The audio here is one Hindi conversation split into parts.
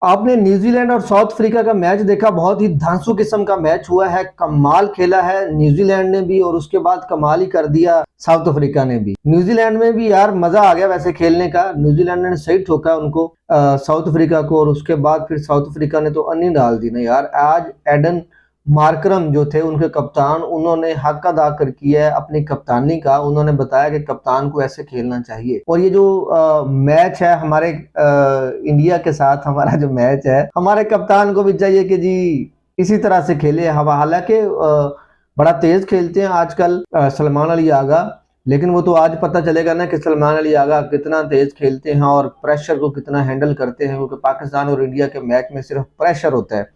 आपने न्यूजीलैंड और साउथ अफ्रीका का मैच देखा, बहुत ही धांसू किस्म का मैच हुआ है। कमाल खेला है न्यूजीलैंड ने भी और उसके बाद कमाल ही कर दिया साउथ अफ्रीका ने भी। न्यूजीलैंड में भी यार मजा आ गया वैसे खेलने का। न्यूजीलैंड ने सही ठोका उनको साउथ अफ्रीका को, और उसके बाद फिर साउथ अफ्रीका ने तो अन्नी डाल दी ना यार। आज एडन मार्करम जो थे उनके कप्तान, उन्होंने हक अदा कर किया है अपनी कप्तानी का। उन्होंने बताया कि कप्तान को ऐसे खेलना चाहिए। और ये जो मैच है हमारे इंडिया के साथ, हमारा जो मैच है, हमारे कप्तान को भी चाहिए कि जी इसी तरह से खेले। हालांकि बड़ा तेज खेलते हैं आजकल सलमान अली आगा, लेकिन वो तो आज पता चलेगा ना कि सलमान अली आगा कितना तेज खेलते हैं और प्रेशर को कितना हैंडल करते हैं। क्योंकि पाकिस्तान और इंडिया के मैच में सिर्फ प्रेशर होता है,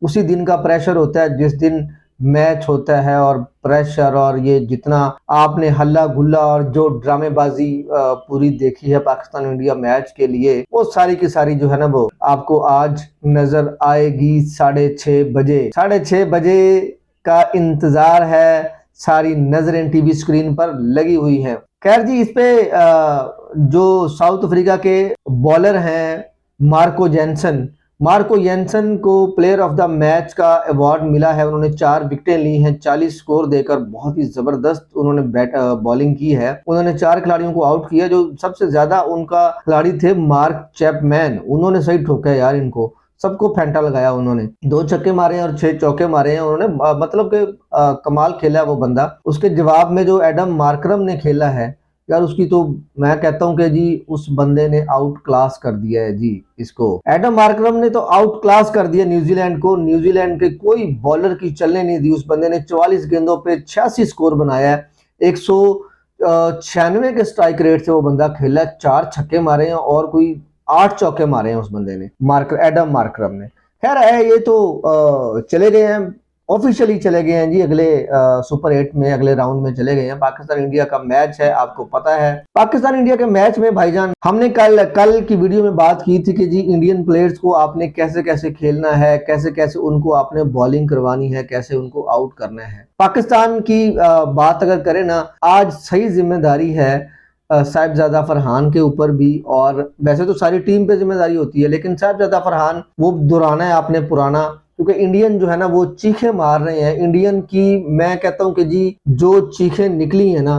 उसी दिन का प्रेशर होता है जिस दिन मैच होता है। और प्रेशर और ये जितना आपने हल्ला गुल्ला और जो ड्रामेबाजी पूरी देखी है पाकिस्तान इंडिया मैच के लिए, वो सारी की सारी जो है ना वो आपको आज नजर आएगी 6:30 बजे। 6:30 बजे का इंतजार है, सारी नजरें टीवी स्क्रीन पर लगी हुई हैं। खैर जी, इस पे जो साउथ अफ्रीका के बॉलर हैं मार्को जेन्सन को प्लेयर ऑफ द मैच का अवार्ड मिला है। उन्होंने 4 विकेटें ली हैं, 40 स्कोर देकर बहुत ही जबरदस्त उन्होंने बॉलिंग की है। उन्होंने 4 खिलाड़ियों को आउट किया। जो सबसे ज्यादा उनका खिलाड़ी थे मार्क चैपमैन, उन्होंने सही ठोका यार इनको, सबको फेंटा लगाया। उन्होंने 2 छक्के मारे हैं और 6 चौके मारे हैं उन्होंने। मतलब कि कमाल खेला है वो बंदा। उसके जवाब में जो एडम मार्करम ने खेला है यार, उसकी तो मैं कहता हूं कि जी उस बंदे ने आउट क्लास कर दिया है जी इसको। एडम मार्करम ने तो आउट क्लास कर दिया न्यूजीलैंड को। न्यूजीलैंड के कोई बॉलर की चलने नहीं दी उस बंदे ने। 44 गेंदों पे 86 स्कोर बनाया है। 196 के स्ट्राइक रेट से वो बंदा खेला है। 4 छक्के मारे हैं और कोई 8 चौके मारे हैं उस बंदे ने, एडम मार्करम ने। खैर है, ये तो चले गए हैं, ऑफिशियली चले गए हैं जी अगले सुपर 8 में, अगले राउंड में चले गए हैं। पाकिस्तान इंडिया का मैच है, आपको पता है। पाकिस्तान इंडिया के मैच में भाईजान हमने कल की वीडियो में बात की थी कि जी इंडियन प्लेयर्स को आपने कैसे कैसे खेलना है, कैसे कैसे उनको आपने बॉलिंग करवानी है, कैसे उनको आउट करना है। पाकिस्तान की बात अगर करें ना, आज सही जिम्मेदारी है साहिबजादा फरहान के ऊपर भी। और वैसे तो सारी टीम पे जिम्मेदारी होती है, लेकिन साहिबजादा फरहान वो दोहराना है आपने पुराना। क्योंकि इंडियन जो है ना वो चीखें मार रहे हैं। इंडियन की मैं कहता हूं कि जी जो चीखें निकली है ना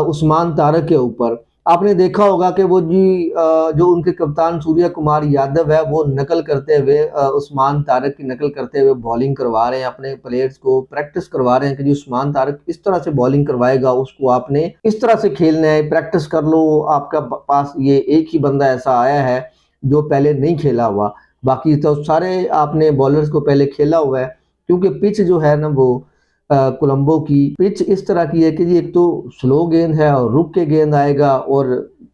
उस्मान तारक के ऊपर, आपने देखा होगा कि वो जी जो उनके कप्तान सूर्य कुमार यादव है वो नकल करते हुए उस्मान तारक की नकल करते हुए बॉलिंग करवा रहे हैं, अपने प्लेयर्स को प्रैक्टिस करवा रहे हैं कि जी उस्मान तारक इस तरह से बॉलिंग करवाएगा, उसको आपने इस तरह से खेलना है, प्रैक्टिस कर लो। आपका पास ये एक ही बंदा ऐसा आया है जो पहले नहीं खेला हुआ, बाकी तो सारे आपने बॉलर्स को पहले खेला हुआ है। क्योंकि पिच जो है ना वो कोलंबो की पिच इस तरह की है कि जी एक तो स्लो गेंद है और रुक के गेंद आएगा, और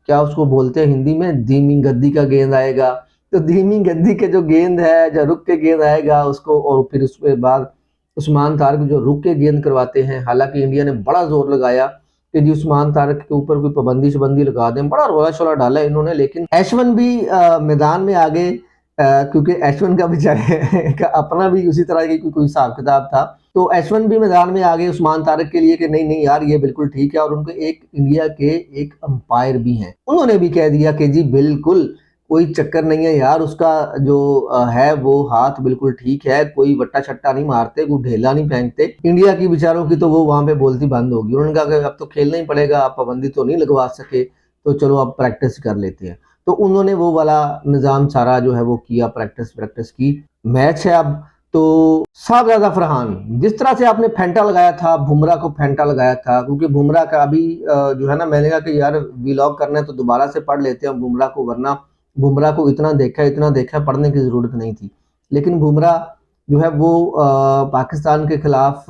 क्या उसको बोलते हैं हिंदी में, धीमी गद्दी का गेंद आएगा। तो धीमी गद्दी के जो गेंद है, जो रुक के गेंद आएगा उसको, और फिर उसके बाद उस्मान तारक जो रुक के गेंद करवाते हैं। हालांकि इंडिया ने बड़ा जोर लगाया कि जी उस्मान तारक के ऊपर कोई पाबंदी शबंदी लगा दें, बड़ा रोला शोला डाला इन्होंने। लेकिन एशवन भी मैदान में आ गए, क्योंकि एशवन का बेचारे का अपना भी उसी तरह की कोई हिसाब किताब था। तो एशवन भी मैदान में आ गए उस्मान तारक के लिए कि नहीं नहीं यार ये बिल्कुल ठीक है। और उनके एक इंडिया के एक अंपायर भी हैं, उन्होंने भी कह दिया कि जी बिल्कुल कोई चक्कर नहीं है यार, उसका जो है वो हाथ बिल्कुल ठीक है, कोई वट्टा छट्टा नहीं मारते, कोई ढेला नहीं फेंकते। इंडिया की बेचारों की तो वो वहां पे बोलती बंद होगी। उन्होंने कहा कि अब तो खेलना ही पड़ेगा, आप पाबंदी तो नहीं लगवा सके, तो चलो अब प्रैक्टिस कर लेते हैं। तो उन्होंने वो वाला निज़ाम सारा जो है वो किया, प्रैक्टिस की। मैच है अब तो साहबजादा फरहान, जिस तरह से आपने फेंटा लगाया था, बुमराह को फेंटा लगाया था, क्योंकि बुमराह का अभी जो है ना, मैंने कहा कि यार व्लॉग करना है तो दोबारा से पढ़ लेते हैं बुमराह को, वरना बुमराह को इतना देखा पढ़ने की जरूरत नहीं थी। लेकिन बुमराह जो है वो पाकिस्तान के खिलाफ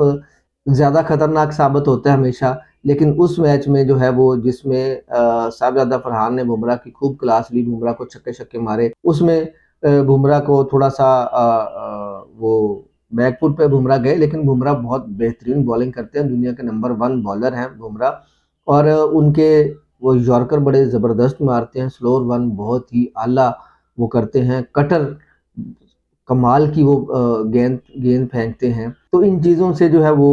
ज्यादा खतरनाक साबित होता है हमेशा। लेकिन उस मैच में जो है वो जिसमें साहबजादा फरहान ने बुमराह की खूब क्लास ली, बुमराह को छक्के छक्के मारे, उसमें बुमराह को थोड़ा सा वो बैकफुट पे बुमराह गए। लेकिन बुमराह बहुत बेहतरीन बॉलिंग करते हैं, दुनिया के नंबर 1 बॉलर हैं बुमराह। और उनके वो यॉर्कर बड़े ज़बरदस्त मारते हैं, स्लोअर वन बहुत ही आला वो करते हैं, कटर कमाल की वो गेंद गेंद फेंकते हैं। तो इन चीज़ों से जो है वो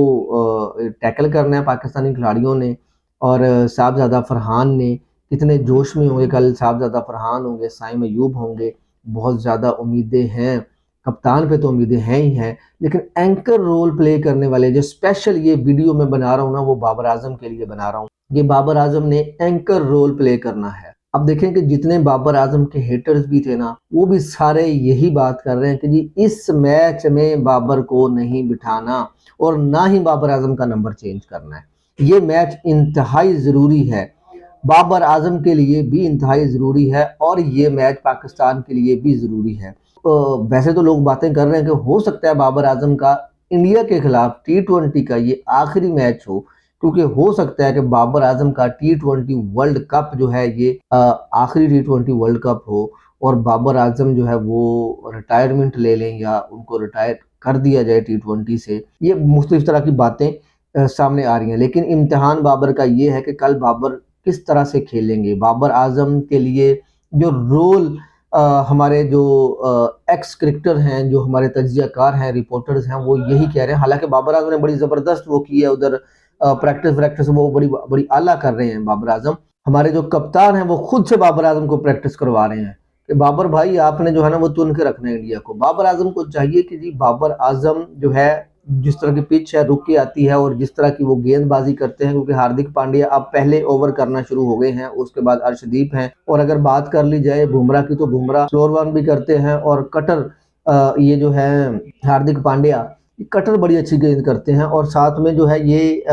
टैकल करना है पाकिस्तानी खिलाड़ियों ने। और साहबजादा फरहान ने कितने जोश में होंगे कल, साहबजादा फरहान होंगे, साइम अयूब होंगे, बहुत ज़्यादा उम्मीदें हैं, कप्तान पे तो उम्मीदें हैं ही हैं, लेकिन एंकर रोल प्ले करने वाले जो स्पेशल ये वीडियो मैं बना रहा हूँ ना, वो बाबर आजम के लिए बना रहा हूँ। ये बाबर आजम ने एंकर रोल प्ले करना है। अब देखें कि जितने बाबर आजम के हेटर्स भी थे ना, वो भी सारे यही बात कर रहे हैं कि जी इस मैच में बाबर को नहीं बिठाना और ना ही बाबर आजम का नंबर चेंज करना है। ये मैच इंतहाई ज़रूरी है, बाबर आजम के लिए भी इंतहाई ज़रूरी है और ये मैच पाकिस्तान के लिए भी ज़रूरी है। वैसे तो लोग बातें कर रहे हैं कि हो सकता है बाबर आजम का इंडिया के खिलाफ T20 का ये आखिरी मैच हो, क्योंकि हो सकता है कि बाबर आजम का T20 वर्ल्ड कप जो है ये आखिरी T20 वर्ल्ड कप हो और बाबर आजम जो है वो रिटायरमेंट ले लें या उनको रिटायर कर दिया जाए T20 से। ये मुख्तलिफ तरह की बातें सामने आ रही हैं, लेकिन इम्तिहान बाबर का ये है कि कल बाबर किस तरह से खेलेंगे। बाबर आजम के लिए जो रोल हमारे जो एक्स क्रिकेटर हैं, जो हमारे तज्जियाकार हैं, रिपोर्टर्स हैं, वो यही कह रहे हैं। हालांकि बाबर आजम ने बड़ी ज़बरदस्त वो की है उधर, प्रैक्टिस वैक्टिस वो बड़ी बड़ी आला कर रहे हैं बाबर आजम। हमारे जो कप्तान हैं वो खुद से बाबर आजम को प्रैक्टिस करवा रहे हैं कि बाबर भाई आपने जो है ना वो चुन के रखना है इंडिया को। बाबर आजम को चाहिए कि जी बाबर आजम जो है जिस तरह की पिच है रुक के आती है और जिस तरह की वो गेंदबाजी करते हैं, क्योंकि हार्दिक पांड्या अब पहले ओवर करना शुरू हो गए हैं, उसके बाद अर्शदीप हैं, और अगर बात कर ली जाए बुमराह की तो बुमराह स्लोअर वन भी करते हैं और कटर ये जो है हार्दिक पांड्या कटर बड़ी अच्छी गेंद करते हैं और साथ में जो है ये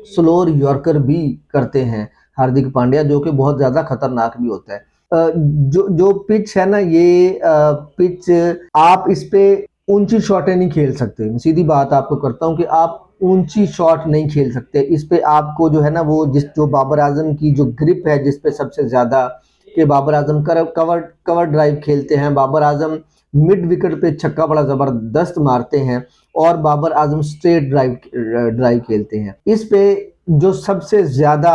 स्लोअर यॉर्कर भी करते हैं हार्दिक पांड्या, जो कि बहुत ज़्यादा खतरनाक भी होता है। जो जो पिच है ना ये पिच आप इस पे ऊंची शॉटें नहीं खेल सकते। मैं सीधी बात आपको करता हूँ कि आप ऊंची शॉट नहीं खेल सकते इस पे। आपको जो है ना वो जिस जो बाबर आजम की जो ग्रिप है जिस पे सबसे ज्यादा, कि बाबर आजम कवर ड्राइव खेलते हैं, बाबर आजम मिड विकेट पे छक्का बड़ा जबरदस्त मारते हैं और बाबर आजम स्ट्रेट ड्राइव खेलते हैं। इस पे जो सबसे ज्यादा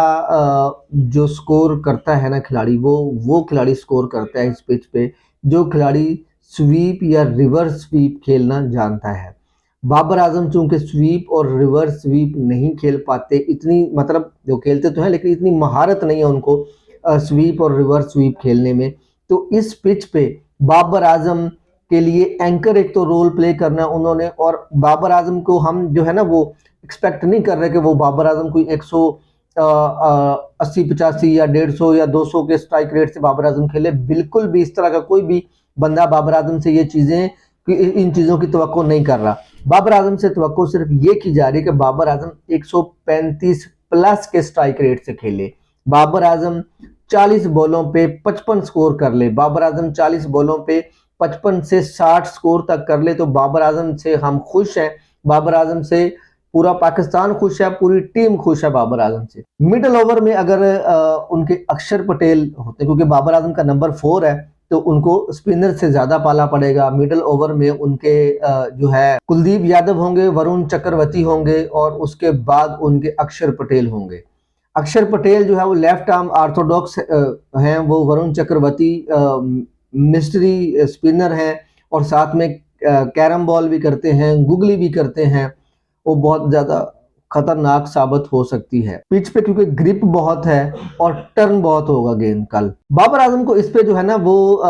जो स्कोर करता है ना खिलाड़ी, वो खिलाड़ी स्कोर करता है इस पिच पे जो खिलाड़ी स्वीप या रिवर्स स्वीप खेलना जानता है। बाबर आजम चूंकि स्वीप और रिवर्स स्वीप नहीं खेल पाते, इतनी मतलब जो खेलते तो हैं लेकिन इतनी महारत नहीं है उनको स्वीप और रिवर्स स्वीप खेलने में। तो इस पिच पे बाबर आजम के लिए एंकर एक तो रोल प्ले करना उन्होंने, और बाबर आजम को हम जो है ना वो एक्सपेक्ट नहीं कर रहे कि वो बाबर आजम कोई 180-85 या 150 या 200 के स्ट्राइक रेट से बाबर आजम खेले। बिल्कुल भी इस तरह का कोई भी बंदा बाबर आजम से ये चीजें इन चीजों की तवक्को नहीं कर रहा। बाबर आजम से तवक्को सिर्फ ये की जा रही है कि बाबर आजम 135 प्लस के स्ट्राइक रेट से खेले। बाबर आजम 40 बॉलों पे 55 स्कोर कर ले, बाबर आजम 40 बॉलों पे 55 से 60 स्कोर तक कर ले, तो बाबर आजम से हम खुश हैं। बाबर आजम से पूरा पाकिस्तान खुश है, पूरी टीम खुश है बाबर आजम से। मिडिल ओवर में अगर उनके अक्षर पटेल होते, क्योंकि बाबर आजम का नंबर 4 है तो उनको स्पिनर से ज्यादा पाला पड़ेगा। मिडिल ओवर में उनके जो है कुलदीप यादव होंगे, वरुण चक्रवर्ती होंगे और उसके बाद उनके अक्षर पटेल होंगे। अक्षर पटेल जो है वो लेफ्ट आर्म ऑर्थोडॉक्स हैं, वो वरुण चक्रवर्ती मिस्ट्री स्पिनर हैं और साथ में कैरम बॉल भी करते हैं, गुगली भी करते हैं। वो बहुत ज्यादा खतरनाक साबित हो सकती है पिच पे, क्योंकि ग्रिप बहुत है और टर्न बहुत होगा गेंद कल। बाबर आजम को इस पे जो है ना वो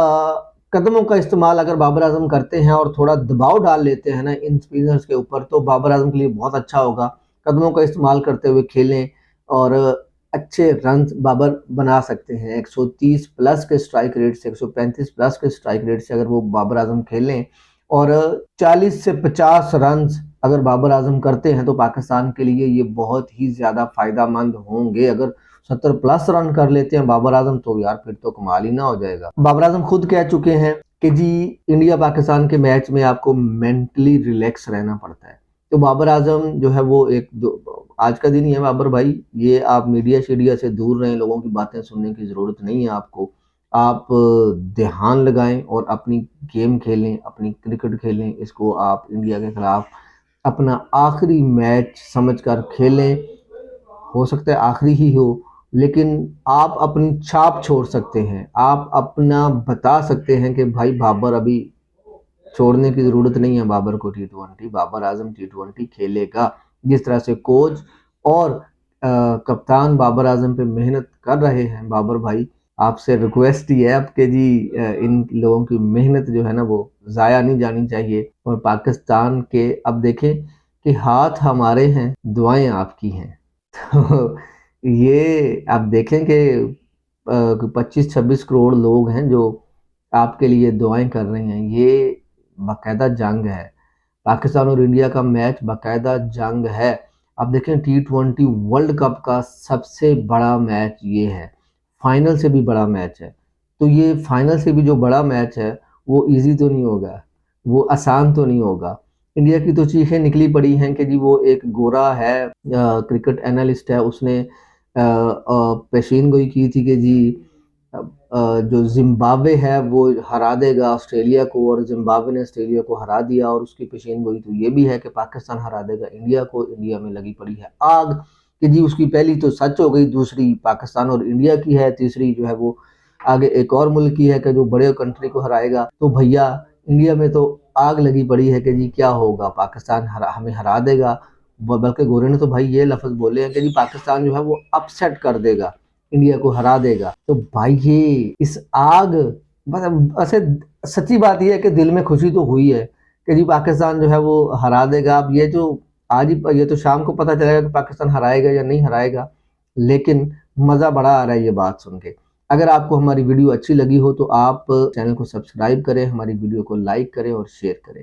कदमों का इस्तेमाल अगर बाबर आजम करते हैं और थोड़ा दबाव डाल लेते हैं ना इन स्पिनर्स के ऊपर, तो बाबर आजम के लिए बहुत अच्छा होगा। कदमों का इस्तेमाल करते हुए खेलें और अच्छे रन बाबर बना सकते हैं। 130 प्लस के स्ट्राइक रेट से, 135 प्लस के स्ट्राइक रेट से अगर वो बाबर आजम खेलें और 40 से 50 रन अगर बाबर आजम करते हैं तो पाकिस्तान के लिए ये बहुत ही ज्यादा फायदेमंद होंगे। अगर 70 प्लस रन कर लेते हैं बाबर आजम तो यार फिर तो कमाल ही ना हो जाएगा। बाबर आजम खुद कह चुके हैं कि जी इंडिया पाकिस्तान के मैच में आपको मेंटली रिलैक्स रहना पड़ता है। तो बाबर आजम जो है वो आज का दिन ही है बाबर भाई, ये आप मीडिया शीडिया से दूर रहें, लोगों की बातें सुनने की जरूरत नहीं है आपको। आप ध्यान लगाएं और अपनी गेम खेलें, अपनी क्रिकेट खेलें। इसको आप इंडिया के खिलाफ अपना आखिरी मैच समझकर खेलें। हो सकता है आखिरी ही हो, लेकिन आप अपनी छाप छोड़ सकते हैं। आप अपना बता सकते हैं कि भाई बाबर अभी छोड़ने की जरूरत नहीं है बाबर को T20। बाबर आजम T20 खेलेगा। जिस तरह से कोच और कप्तान बाबर आजम पे मेहनत कर रहे हैं बाबर भाई, आपसे रिक्वेस्ट ही है आपके जी, इन लोगों की मेहनत जो है ना वो ज़ाया नहीं जानी चाहिए। और पाकिस्तान के अब देखें कि हाथ हमारे हैं, दुआएं आपकी हैं। तो ये आप देखें कि 25-26 करोड़ लोग हैं जो आपके लिए दुआएं कर रहे हैं। ये बाकायदा जंग है, पाकिस्तान और इंडिया का मैच बाकायदा जंग है। अब देखें T20 वर्ल्ड कप का सबसे बड़ा मैच ये है, फाइनल से भी बड़ा मैच है। तो ये फाइनल से भी जो बड़ा मैच है वो इजी तो नहीं होगा, वो आसान तो नहीं होगा। इंडिया की तो चीखें निकली पड़ी हैं कि जी वो एक गोरा है, क्रिकेट एनालिस्ट है, उसने पेशीन गोई की थी कि जी जो जिम्बाब्वे है वो हरा देगा ऑस्ट्रेलिया को, और जिम्बाब्वे ने ऑस्ट्रेलिया को हरा दिया। और उसकी पेशीन गोई तो ये भी है कि पाकिस्तान हरा देगा इंडिया को। इंडिया में लगी पड़ी है आग कि जी उसकी पहली तो सच हो गई, दूसरी पाकिस्तान और इंडिया की है, तीसरी जो है वो आगे एक और मुल्क की है कि जो बड़े कंट्री को हराएगा। तो भैया इंडिया में तो आग लगी पड़ी है कि जी क्या होगा, पाकिस्तान हमें हरा देगा। बल्कि गोरे ने तो भाई ये लफ्ज बोले हैं कि जी पाकिस्तान जो है वो अपसेट कर देगा, इंडिया को हरा देगा। तो भाई ये इस आग, मतलब ऐसे सच्ची बात यह है कि दिल में खुशी तो हुई है कि जी पाकिस्तान जो है वो हरा देगा। अब ये जो आज ही, ये तो शाम को पता चलेगा कि पाकिस्तान हराएगा या नहीं हराएगा, लेकिन मज़ा बड़ा आ रहा है ये बात सुन के। अगर आपको हमारी वीडियो अच्छी लगी हो तो आप चैनल को सब्सक्राइब करें, हमारी वीडियो को लाइक करें और शेयर करें।